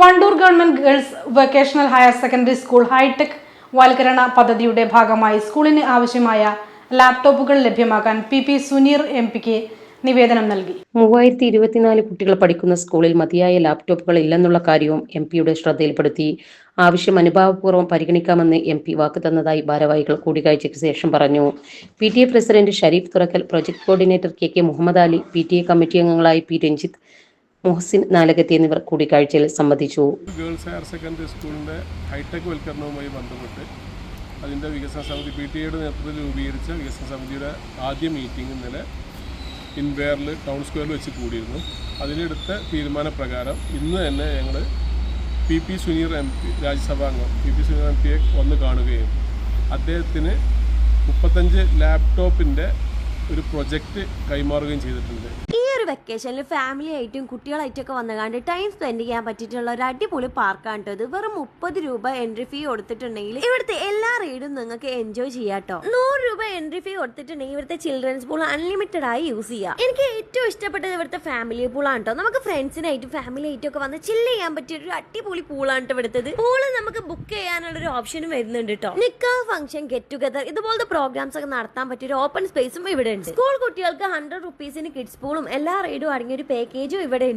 Wandoor government girls vocational higher secondary school hitech വൽക്കരണ പദ്ധതിയുടെ ഭാഗമായി സ്കൂളിന് ആവശ്യമായ ലാപ്ടോപ്പുകൾ ലഭ്യമാക്കാൻ പി സുനീർ എംപിക്ക് നിവേദനം നൽകി. 3024 കുട്ടികൾ പഠിക്കുന്ന സ്കൂളിൽ മതിയായ ലാപ്ടോപ്പുകൾ ഇല്ലെന്നുള്ള കാര്യവും എംപിയുടെ ശ്രദ്ധയിൽപ്പെടുത്തി. ആവശ്യം അനുഭാവപൂർവ്വം പരിഗണിക്കാമെന്ന് എംപി വാക്ക് തന്നതായി ഭാരവാഹികൾ കൂടിക്കാഴ്ചയ്ക്ക് ശേഷം പറഞ്ഞു. PTA president Shareef Thurakkal, project coordinator KK Muhammad Ali, PTA committee അംഗങ്ങളായ P രഞ്ജിത്ത്, മുഹസിൻ നാലകത്തി എന്നിവർ കൂടിക്കാഴ്ചയിൽ സംബന്ധിച്ചു. ഗേൾസ് ഹയർ സെക്കൻഡറി സ്കൂളിൻ്റെ ഹൈടെക് വൽക്കരണവുമായി ബന്ധപ്പെട്ട് അതിൻ്റെ വികസന സമിതി PTA-യുടെ നേതൃത്വത്തിൽ രൂപീകരിച്ച വികസന സമിതിയുടെ ആദ്യ മീറ്റിംഗ് ഇന്നലെ ഇൻവേറിൽ ടൗൺ സ്ക്വയറിൽ വെച്ച് കൂടിയിരുന്നു. അതിലെടുത്ത തീരുമാനപ്രകാരം ഇന്ന് തന്നെ ഞങ്ങൾ പി സുനീർ MP രാജ്യസഭാംഗം പി സുനീർ MPയെ വന്ന് കാണുകയും അദ്ദേഹത്തിന് 35 ലാപ്ടോപ്പിൻ്റെ ഒരു പ്രൊജക്റ്റ് കൈമാറുകയും ചെയ്തിട്ടുണ്ട്. ഈ ഒരു വെക്കേഷനിൽ ഫാമിലി ആയിട്ടും കുട്ടികളായിട്ടൊക്കെ വന്നുകൊണ്ട് ടൈം സ്പെൻഡ് ചെയ്യാൻ പറ്റിയിട്ടുള്ള ഒരു അടിപൊളി പാർക്കാണ് കേട്ടോ ഇത്. വെറും 30 രൂപ എൻട്രി ഫീ കൊടുത്തിട്ടുണ്ടെങ്കിൽ ഇവിടുത്തെ എല്ലാ റൈഡും നിങ്ങൾക്ക് എൻജോയ് ചെയ്യാട്ടോ. 100 രൂപ എൻട്രി ഫീ കൊടുത്തിട്ടുണ്ടെങ്കിൽ ഇവിടുത്തെ ചിൽഡ്രൻസ് പൂൾ അൺലിമിറ്റഡ് ആയി യൂസ് ചെയ്യാം. എനിക്ക് ഏറ്റവും ഇഷ്ടപ്പെട്ടത് ഇവിടുത്തെ ഫാമിലി പൂളാണ് കേട്ടോ. നമുക്ക് ഫ്രണ്ട്സിനായിട്ടും ഫാമിലി ആയിട്ടും ഒക്കെ വന്ന് ചില്ല് ചെയ്യാൻ പറ്റിയ ഒരു അടിപൊളി പൂളാണ് കേട്ടോ ഇവിടുത്തത്. പൂള് നമുക്ക് ബുക്ക് ചെയ്യാനുള്ള ഒരു ഓപ്ഷനും വരുന്നുണ്ട് കേട്ടോ. നിക്കാഹ് ഫംഗ്ഷൻ, ഗെറ്റ് ടുഗദർ ഇതുപോലത്തെ പ്രോഗ്രാംസ് ഒക്കെ നടത്താൻ പറ്റിയ ഒരു ഓപ്പൺ സ്പേസും ഇവിടെ ഉണ്ട്. സ്കൂൾ കുട്ടികൾക്ക് 100 റുപ്പീസിന് കിഡ്സ് പൂളും എല്ലാ റൈഡും അടങ്ങിയ ഒരു പാക്കേജും ഇവിടെ ഉണ്ട്.